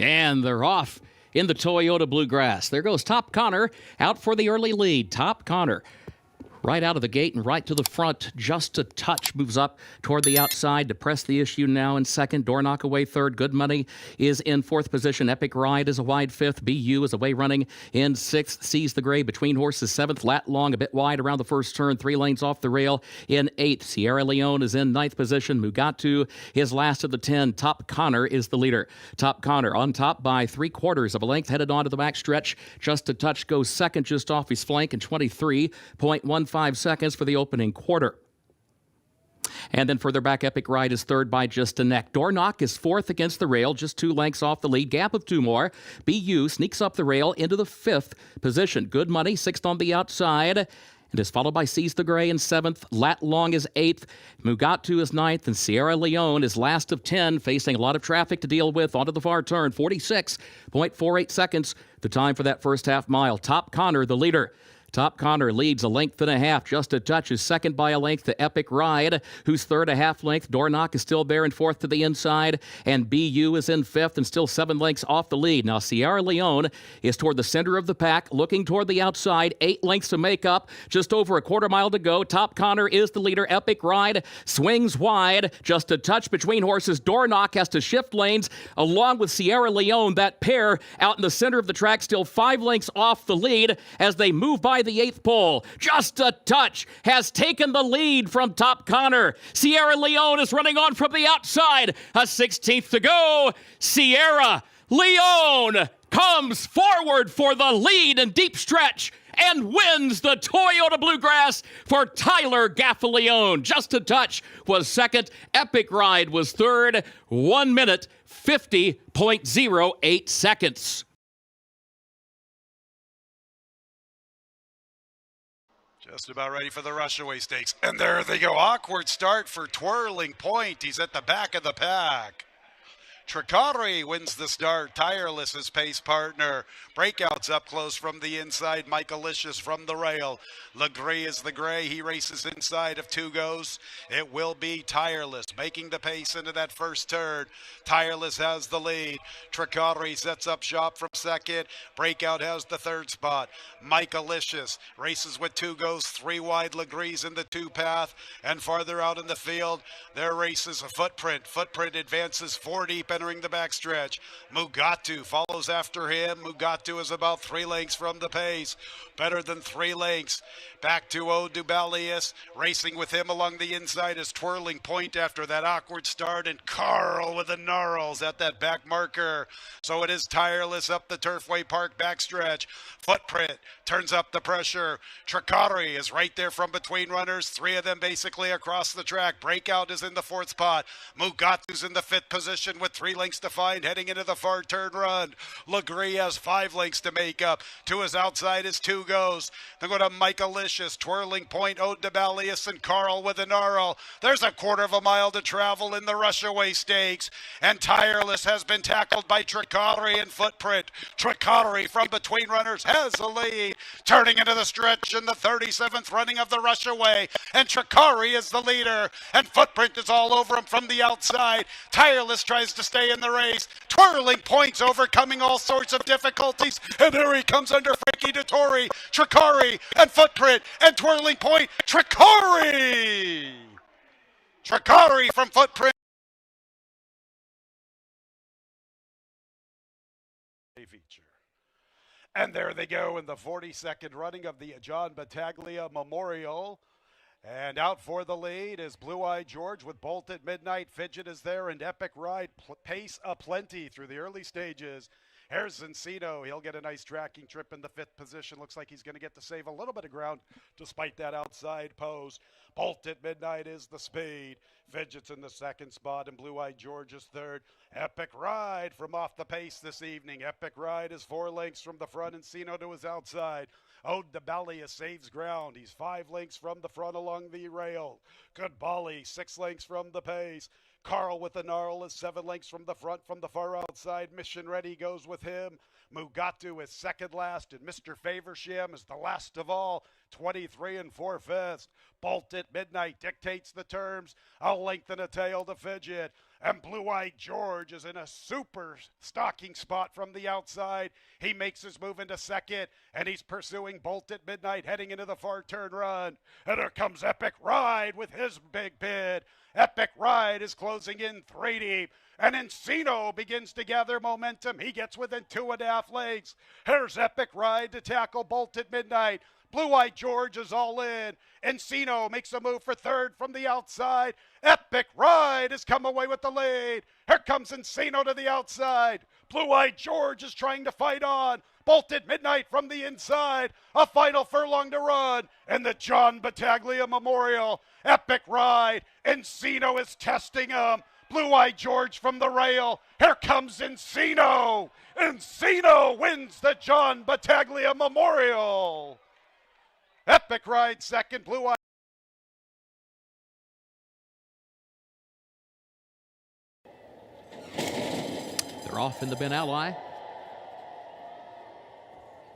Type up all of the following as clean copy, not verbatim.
And they're off in the Toyota Bluegrass. There goes Top Connor out for the early lead. Top Connor right out of the gate and right to the front, just a touch, moves up toward the outside to press the issue now in second. Door knock away third. Good Money is in fourth position. Epic Ride is a wide fifth. BU is away running in sixth. Seize the Gray between horses seventh. Lat Long a bit wide around the first turn. 3 lanes off the rail in eighth. Sierra Leone is in ninth position. Mugatu is last of the 10. Top Connor is the leader. Top Connor on top by 3/4 of a length, headed on to the back stretch. Just a touch goes second just off his flank in 23.15 seconds for the opening quarter. And then further back, Epic Ride is third by just a neck. Door Knock is fourth against the rail, just 2 lengths off the lead. Gap of 2 more. BU sneaks up the rail into the fifth position. Good Money, sixth on the outside, and is followed by Seize the Gray in seventh. Lat Long is eighth. Mugatu is ninth, and Sierra Leone is last of 10, facing a lot of traffic to deal with onto the far turn. 46.48 seconds, the time for that first half mile. Top Connor, the leader. Top Connor leads a length and a half. Just a touch is second by a length to Epic Ride, who's third a half length. Door Knock is still there in fourth to the inside, and BU is in fifth and still 7 lengths off the lead. Now Sierra Leone is toward the center of the pack, looking toward the outside. 8 lengths to make up, just over a quarter mile to go. Top Connor is the leader. Epic Ride swings wide, just a touch between horses. Door Knock has to shift lanes along with Sierra Leone. That pair out in the center of the track, still 5 lengths off the lead as they move by the 8th pole. Just a touch has taken the lead from Top Connor. Sierra Leone is running on from the outside. A 16th to go. Sierra Leone comes forward for the lead and deep stretch and wins the Toyota Bluegrass for Tyler Gaffalione. Just a touch was second. Epic Ride was third. 1 minute, 50.08 seconds. Just about ready for the Rushaway Stakes. And there they go. Awkward start for Twirling Point. He's at the back of the pack. Tricari wins the start. Tireless his pace partner. Breakouts up close from the inside. Michaelicious from the rail. Legree is the Gray. He races inside of 2 goes. It will be Tireless making the pace into that first turn. Tireless has the lead. Tricari sets up shop from second. Breakout has the third spot. Michaelicious races with 2 goes. 3 wide. Legree's in the 2 path. And farther out in the field, there races a Footprint. Footprint advances 4 deep entering the backstretch. Mugatu follows after him. Mugatu is about 3 lengths from the pace. Better than 3 lengths. Back to O'Dubalius. Racing with him along the inside is Twirling Point after that awkward start. And Carl with the gnarls at that back marker. So it is Tireless up the Turfway Park backstretch. Footprint turns up the pressure. Tricari is right there from between runners. 3 of them basically across the track. Breakout is in the 4th spot. Mugatu's in the 5th position with 3 lengths to find heading into the far turn run. Legree has 5 lengths to make up. To his outside is 2 goes. Then go to Michaelicious, Twirling Point, O'Dubalius, and Carl with an Gnarl. There's a 1/4 of a mile to travel in the Rushaway Stakes. And Tireless has been tackled by Tricari and Footprint. Tricari from between runners has the lead. Turning into the stretch in the 37th running of the Rushaway. And Tricari is the leader. And Footprint is all over him from the outside. Tireless tries to stay in the race. Twirling Point's overcoming all sorts of difficulties. And there he comes under Frankie Dettori. Tricari and Footprint and Twirling Point. Tricari! Tricari from Footprint. Feature. And there they go in the 42nd running of the John Battaglia Memorial. And out for the lead is Blue Eye George with Bolt at Midnight. Fidget is there, and Epic Ride pace aplenty through the early stages. Here's Encino. He'll get a nice tracking trip in the 5th position. Looks like he's going to get to save a little bit of ground despite that outside pose. Bolt at Midnight is the speed. Fidget's in the 2nd spot, and Blue Eye George is 3rd. Epic Ride from off the pace this evening. Epic Ride is 4 lengths from the front. Encino to his outside. O'Dubalius saves ground. He's 5 lengths from the front along the rail. Good Bolly, 6 lengths from the pace. Carl with the Gnarl is 7 lengths from the front from the far outside. Mission Ready goes with him. Mugatu is second last, and Mr. Faversham is the last of all, 23 4/5. Bolt at Midnight dictates the terms. A length and a tail to Fidget. And Blue Eyed George is in a super stalking spot from the outside. He makes his move into second, and he's pursuing Bolt at Midnight, heading into the far turn run. And here comes Epic Ride with his big bid. Epic Ride is closing in 3 deep. And Encino begins to gather momentum. He gets within 2.5 lengths. Here's Epic Ride to tackle Bolt at Midnight. Blue Eyed George is all in. Encino makes a move for third from the outside. Epic Ride has come away with the lead. Here comes Encino to the outside. Blue Eyed George is trying to fight on. Bolt at Midnight from the inside. A final furlong to run. And the John Battaglia Memorial. Epic Ride. Encino is testing him. Blue Eyed George from the rail. Here comes Encino. Encino wins the John Battaglia Memorial. Epic Ride second, Blue Eye. They're off in the Ben Ally.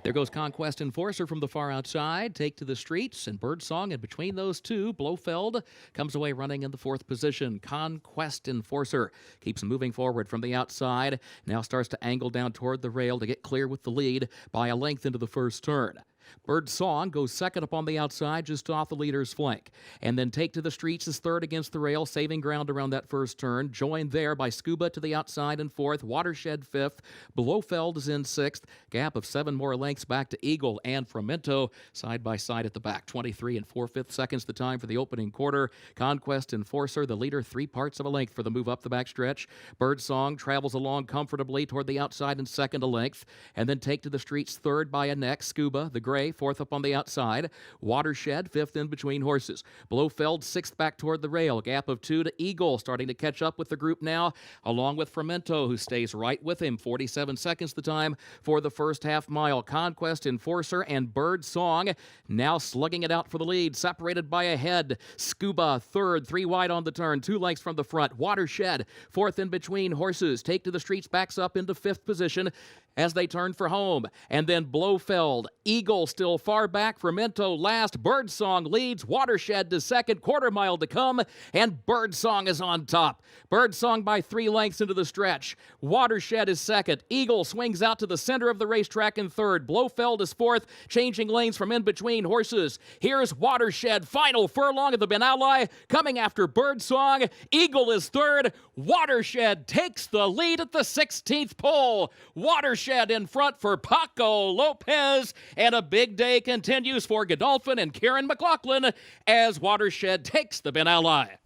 There goes Conquest Enforcer from the far outside. Take to the streets, and Birdsong, and between those two, Blofeld comes away running in the fourth position. Conquest Enforcer keeps moving forward from the outside. Now starts to angle down toward the rail to get clear with the lead by a length into the first turn. Birdsong goes second upon the outside, just off the leader's flank. And then Take to the Streets is third against the rail, saving ground around that first turn. Joined there by Scuba to the outside in fourth, Watershed fifth, Blofeld is in sixth. Gap of 7 more lengths back to Eagle and Frumento side by side at the back. 23 and 4/5 seconds the time for the opening quarter. Conquest Enforcer, the leader, 3 parts of a length for the move up the backstretch. Birdsong travels along comfortably toward the outside in second a length. And then Take to the Streets third by a neck. Scuba, the gray, fourth up on the outside. Watershed, fifth in between horses. Blofeld, sixth back toward the rail. Gap of 2 to Eagle, starting to catch up with the group now, along with Frumento, who stays right with him. 47 seconds the time for the first half mile. Conquest Enforcer and Birdsong now slugging it out for the lead, separated by a head. Scuba, third, 3 wide on the turn, 2 lengths from the front. Watershed, fourth in between horses. Take to the Streets backs up into fifth position as they turn for home. And then Blofeld, Eagle still far back, Frumento last, Birdsong leads, Watershed to second, quarter mile to come, and Birdsong is on top. Birdsong by 3 lengths into the stretch. Watershed is second. Eagle swings out to the center of the racetrack in third. Blofeld is fourth, changing lanes from in between horses. Here's Watershed, final furlong of the Ben Ally, coming after Birdsong. Eagle is third. Watershed takes the lead at the 16th pole. Watershed in front for Paco Lopez, and a big day continues for Godolphin and Kieran McLaughlin as Watershed takes the Ben Ally.